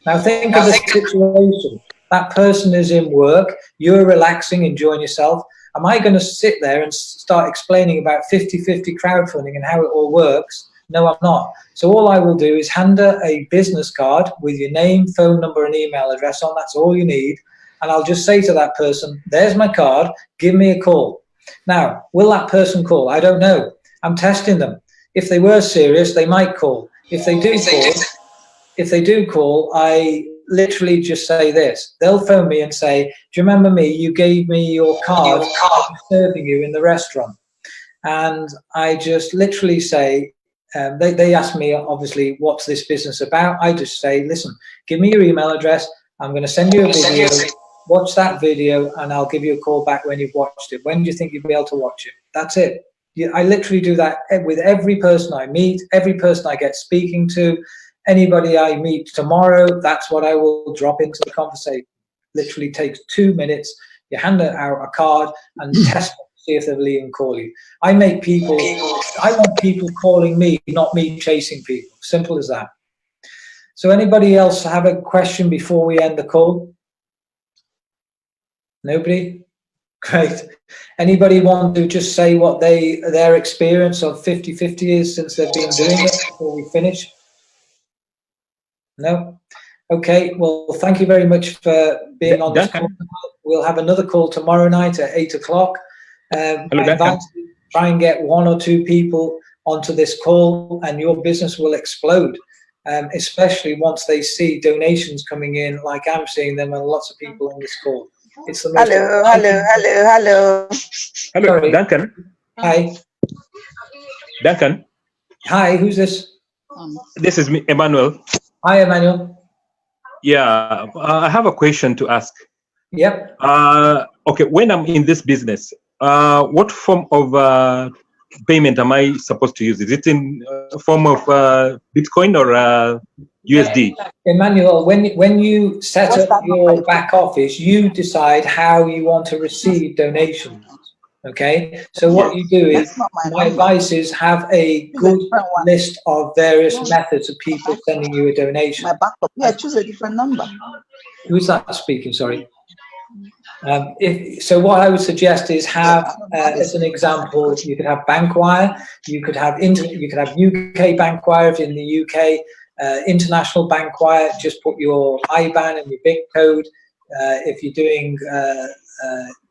Now think of the situation. That person is in work, you're relaxing, enjoying yourself. Am I going to sit there and start explaining about 50-50 crowdfunding and how it all works? No, I'm not. So all I will do is hand her a business card with your name, phone number, and email address on. That's all you need. And I'll just say to that person, there's my card, give me a call. Now, will that person call? I don't know. I'm testing them. If they were serious, they might call. If they do call, I literally just say this. They'll phone me and say, do you remember me? You gave me your card for serving you in the restaurant. and I just literally say, they ask me, obviously, what's this business about? I just say, listen, give me your email address. I'm going to send you a video. Watch that video, and I'll give you a call back when you've watched it. When do you think you'll be able to watch it? That's it. I literally do that with every person I meet, every person I get speaking to, anybody I meet tomorrow. That's what I will drop into the conversation. Literally takes 2 minutes. You hand out a card and test them, see if they'll even call you. I want people calling me, not me chasing people. Simple as that. So anybody else have a question before we end the call? Nobody? Great. Anybody want to just say what their experience of 50/50 is since they've been doing it before we finish? No? Okay, well, thank you very much for being on this call. We'll have another call tomorrow night at 8 o'clock. Try and get 1 or 2 people onto this call, and your business will explode, especially once they see donations coming in like I'm seeing them and lots of people on this call. It's the most Hello. Hello, Duncan. Hi. Duncan. Hi, who's this? This is me, Emmanuel. Hi, Emmanuel. Yeah, I have a question to ask. Yep. Okay, when I'm in this business, what form of payment am I supposed to use? Is it in form of Bitcoin or USD? Emmanuel, when you set up your back office, you decide how you want to receive donations. Okay, so what you do is, my advice is have a good list of various methods of people sending you a donation. Yeah, choose a different number. Who's that speaking? Sorry. So what I would suggest is have, as an example, you could have Bankwire, you could have UK Bankwire if you're in the UK, international Bankwire. Just put your IBAN and your BIC code. If you're doing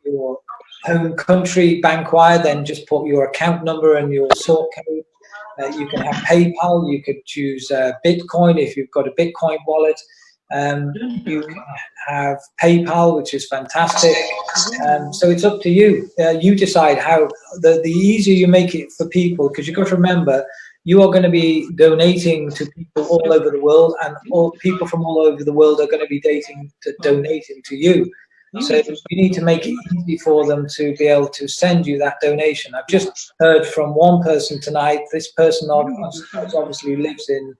your home country Bankwire, then just put your account number and your sort code. You can have PayPal. You could choose Bitcoin if you've got a Bitcoin wallet. You can have PayPal, which is fantastic. So it's up to you. You decide how. The easier you make it for people, because you've got to remember, you are going to be donating to people all over the world, and all people from all over the world are going to be donating to you. So you need to make it easy for them to be able to send you that donation. I've just heard from one person tonight. This person obviously lives in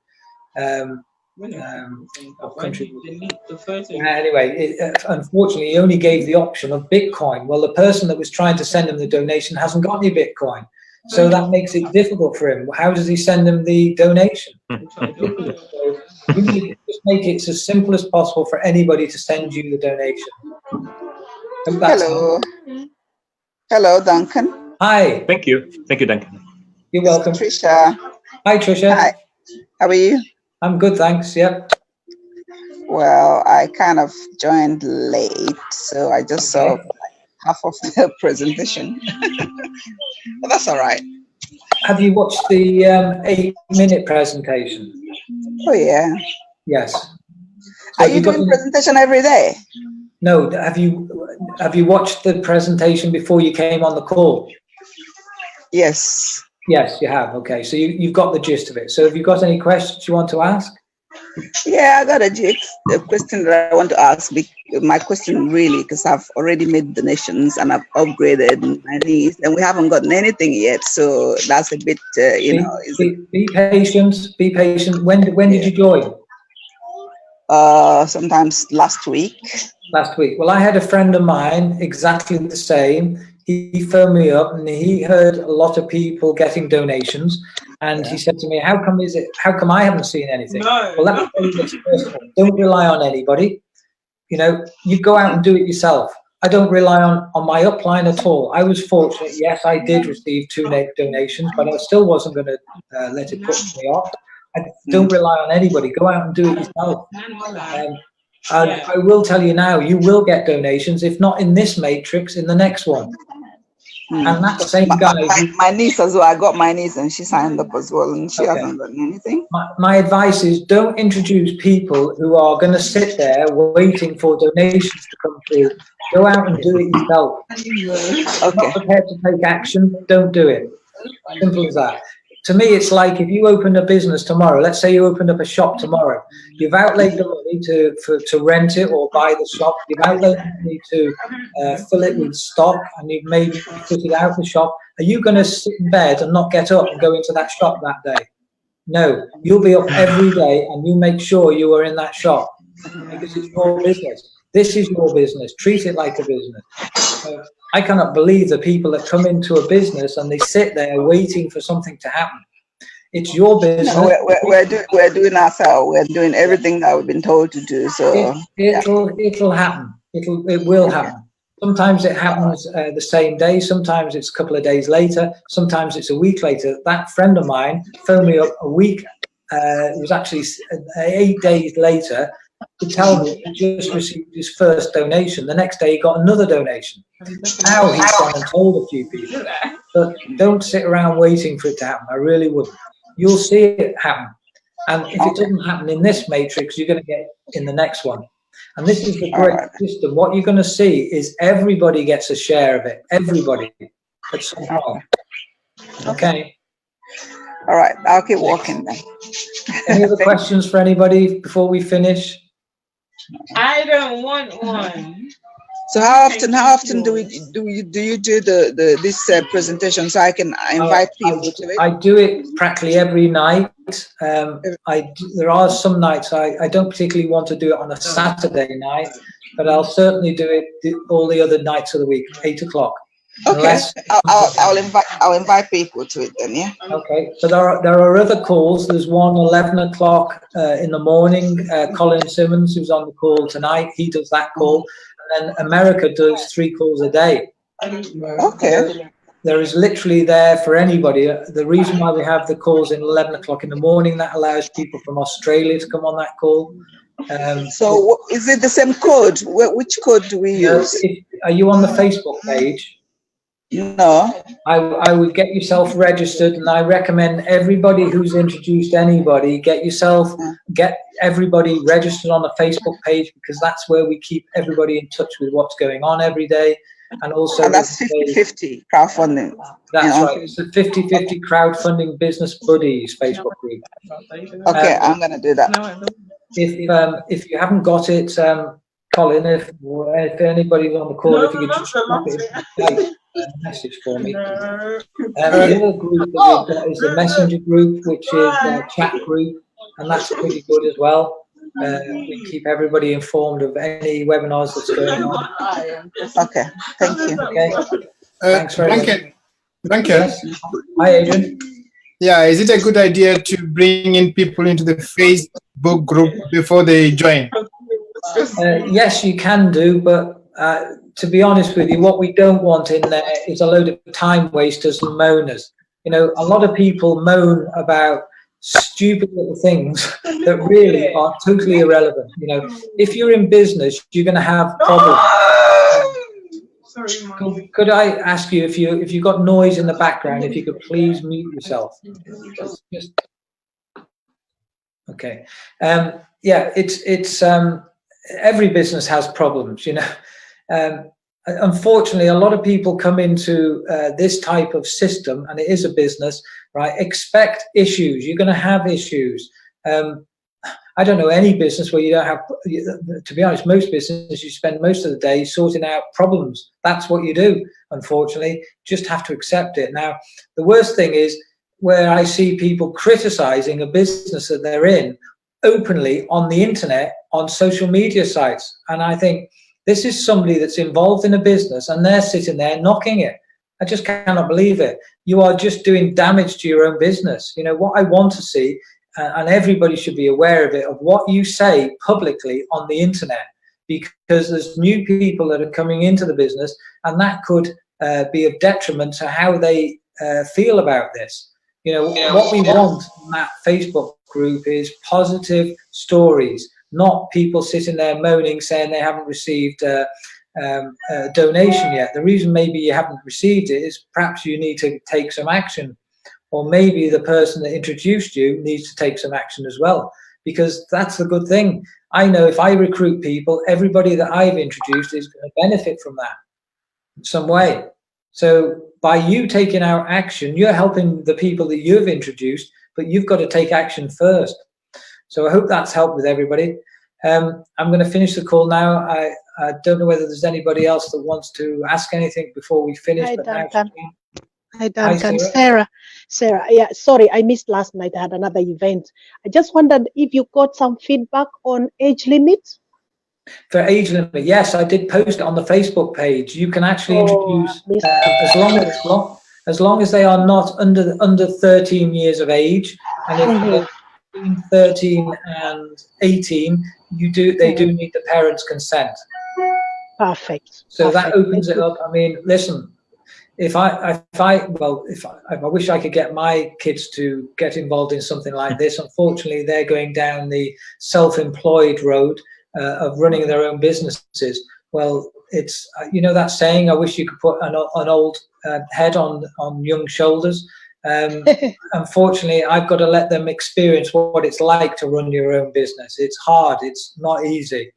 country. Anyway, unfortunately, he only gave the option of Bitcoin. Well, the person that was trying to send him the donation hasn't got any Bitcoin, so that makes it difficult for him. How does he send him the donation? So you need to just make it as simple as possible for anybody to send you the donation. Hello, Duncan. Hi. Thank you, Duncan. You're welcome. Trisha. Hi, Trisha. Hi. How are you? I'm good, thanks. Yep. Well, I kind of joined late, so I just saw half of the presentation. But that's all right. Have you watched the 8-minute presentation? Oh, yeah. Yes. So are you doing presentation every day? No. Have you watched the presentation before you came on the call? Yes. Yes, you have. Okay, so you've got the gist of it. So have you got any questions you want to ask? Yeah, I got a question that I want to ask. My question really, because I've already made donations and I've upgraded my needs, and we haven't gotten anything yet. So that's a bit, Be patient. Be patient. When did you join? Sometimes last week. Last week. Well, I had a friend of mine exactly the same. He phoned me up and he heard a lot of people getting donations, and he said to me, how come I haven't seen anything? Well, let me tell you this first of all. Don't rely on anybody. You go out and do it yourself. I don't rely on my upline at all. I was fortunate. Yes, I did receive 2 donations, but I still wasn't going to let it put me off. I don't rely on anybody. Go out and do it yourself. I will tell you now, you will get donations, if not in this matrix, in the next one. And that same guy. My niece as well. I got my niece, and she signed up as well, and she hasn't done anything. My advice is, don't introduce people who are going to sit there waiting for donations to come through. Go out and do it yourself. Okay. Not prepared to take action, don't do it. Simple as that. To me, it's like if you open a business tomorrow, let's say you opened up a shop tomorrow, you've outlaid the money to rent it or buy the shop, you've outlaid the money to fill it with stock, and you've maybe fitted out the shop. Are you going to sit in bed and not get up and go into that shop that day? No, you'll be up every day and you make sure you are in that shop because it's your business. This is your business. Treat it like a business. I cannot believe the people that come into a business and they sit there waiting for something to happen. It's your business. No, we're doing ourselves. We're doing everything that we've been told to do. So it'll happen. It will happen. Sometimes it happens the same day. Sometimes it's a couple of days later. Sometimes it's a week later. That friend of mine phoned me up a week. It was actually 8 days later to tell me he just received his first donation. The next day he got another donation. Now he's gone and told a few people. But don't sit around waiting for it to happen. I really wouldn't. You'll see it happen. And if it doesn't happen in this matrix, you're going to get in the next one. And this is the great system. What you're going to see is everybody gets a share of it. Everybody at some point. Okay. All right. I'll keep walking then. Any other questions for anybody before we finish? I don't want one. So how often do you do this presentation so I can invite people to it? I do it practically every night. There are some nights I don't particularly want to do it on a Saturday night, but I'll certainly do it all the other nights of the week, 8 o'clock. Okay, I'll invite people to it then, yeah. Okay, but there are other calls. There's one 11 o'clock in the morning. Colin Simmons, who's on the call tonight, he does that call. And then America does 3 calls a day. Okay. There is literally there for anybody. The reason why we have the calls in 11 o'clock in the morning, that allows people from Australia to come on that call. So is it the same code? Which code do we use? Are you on the Facebook page? No. I would get yourself registered, and I recommend everybody who's introduced anybody, get everybody registered on the Facebook page, because that's where we keep everybody in touch with what's going on every day. And also, and that's 50-50 crowdfunding. That's right. It's the 50-50 crowdfunding business buddies Facebook group. Okay, I'm gonna do that. If you haven't got it, Colin, if anybody's on the call, if you could just drop it in a message for me. The other group that we've got is the Messenger group, which is a chat group, and that's pretty good as well. We keep everybody informed of any webinars that's going on. Okay, thank you. Okay. Thanks very much. Duncan. Hi, Adrian. Yeah, is it a good idea to bring in people into the Facebook group before they join? Yes, you can do, but to be honest with you, what we don't want in there is a load of time wasters and moaners. You know, a lot of people moan about stupid little things that really are totally irrelevant. You know, if you're in business, you're going to have problems. Could I ask you if you got noise in the background, if you could please mute yourself? Just okay. Yeah, it's every business has problems, you know. Unfortunately, a lot of people come into this type of system, and it is a business, right? Expect issues. You're going to have issues. I don't know any business where you don't have, to be honest, most businesses, you spend most of the day sorting out problems. That's what you do, unfortunately. Just have to accept it. Now, the worst thing is where I see people criticizing a business that they're in openly on the internet, on social media sites. And I think this is somebody that's involved in a business and they're sitting there knocking it. I just cannot believe it. You are just doing damage to your own business. You know, what I want to see, and everybody should be aware of it, of what you say publicly on the internet, because there's new people that are coming into the business, and that could be of detriment to how they feel about this. You know, what we want in that Facebook group is positive stories, not people sitting there moaning, saying they haven't received a donation yet. The reason maybe you haven't received it is perhaps you need to take some action, or maybe the person that introduced you needs to take some action as well, because that's the good thing. I know if I recruit people, everybody that I've introduced is going to benefit from that in some way. So by you taking out action, you're helping the people that you've introduced, but you've got to take action first. So I hope that's helped with everybody. I'm going to finish the call now. I don't know whether there's anybody else that wants to ask anything before we finish. Hi, but Duncan. Hi, Hi, Duncan. Sarah. Sarah, yeah, sorry, I missed last night. I had another event. I just wondered if you got some feedback on age limit. For age limit, yes, I did post it on the Facebook page. You can actually introduce as long as they are not under 13 years of age, and if they're between 13 and 18, they do need the parents' consent. Perfect. So Perfect. that opens it up. I mean, listen, if I wish I could get my kids to get involved in something like this. Unfortunately, they're going down the self-employed road of running their own businesses. Well, it's that saying, I wish you could put an old head on young shoulders. Unfortunately, I've got to let them experience what it's like to run your own business. It's hard. It's not easy.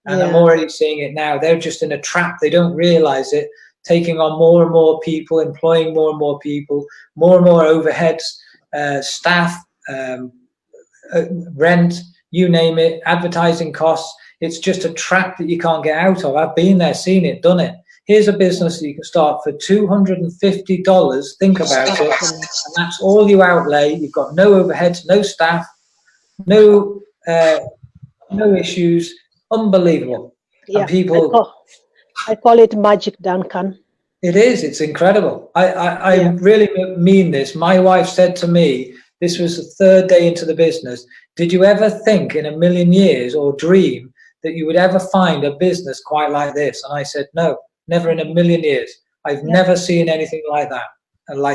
And I'm already seeing it now. They're just in a trap. They don't realize it. Taking on more and more people, employing more and more people, more and more overheads, staff, rent, you name it, advertising costs. It's just a trap that you can't get out of. I've been there, seen it, done it. Here's a business that you can start for $250. Think about it. And that's all you outlay. You've got no overheads, no staff, no issues. Unbelievable. Yeah, and people. I call it magic, Duncan. It is. It's incredible. I really mean this. My wife said to me, this was the third day into the business, did you ever think in a million years or dream that you would ever find a business quite like this? And I said, no, never in a million years. I've never seen anything like that,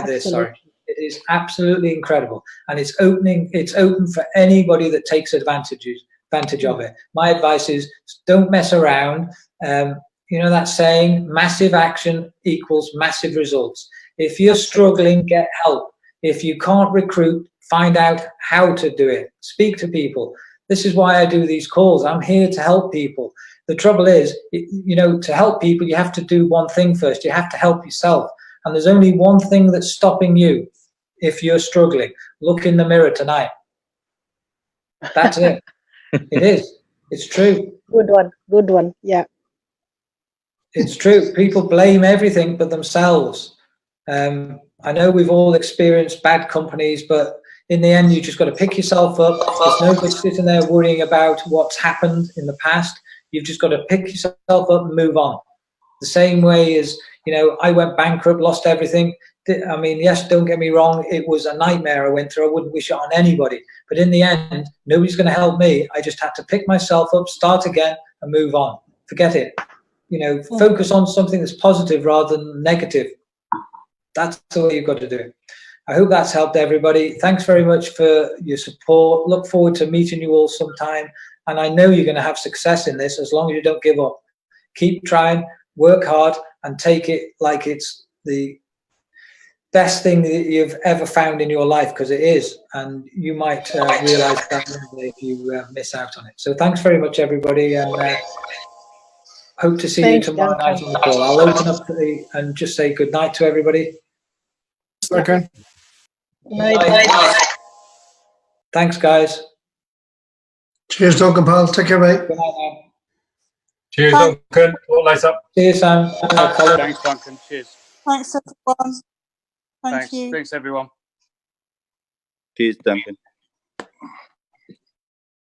this. Sorry. It is absolutely incredible. And it's open for anybody that takes advantage of it. My advice is don't mess around. That saying, massive action equals massive results. If you're struggling, get help. If you can't recruit, find out how to do it. Speak to people. This is why I do these calls. I'm here to help people. The trouble is, to help people, you have to do one thing first. You have to help yourself. And there's only one thing that's stopping you if you're struggling. Look in the mirror tonight. That's it. It is. It's true. Good one. Good one. Yeah. It's true. People blame everything but themselves. I know we've all experienced bad companies, but in the end, you just got to pick yourself up. There's no good sitting there worrying about what's happened in the past. You've just got to pick yourself up and move on. The same way as, I went bankrupt, lost everything. I mean, yes, don't get me wrong. It was a nightmare I went through. I wouldn't wish it on anybody. But in the end, nobody's going to help me. I just had to pick myself up, start again, and move on. Forget it. Focus on something that's positive rather than negative. That's the way you've got to do it. I hope that's helped everybody. Thanks very much for your support. Look forward to meeting you all sometime. And I know you're going to have success in this as long as you don't give up. Keep trying, work hard, and take it like it's the best thing that you've ever found in your life, because it is. And you might realize that if you miss out on it. So thanks very much, everybody. And hope to see you tomorrow night on the call. I'll open up and just say good night to everybody. Okay. Night. Thanks, guys. Cheers, Duncan, pal. Take care, mate. Good night now. Cheers, Duncan. All later. Cheers, Sam. Thanks, Duncan. Cheers. Thanks, everyone. Thank you. Thanks, everyone. Cheers, Duncan.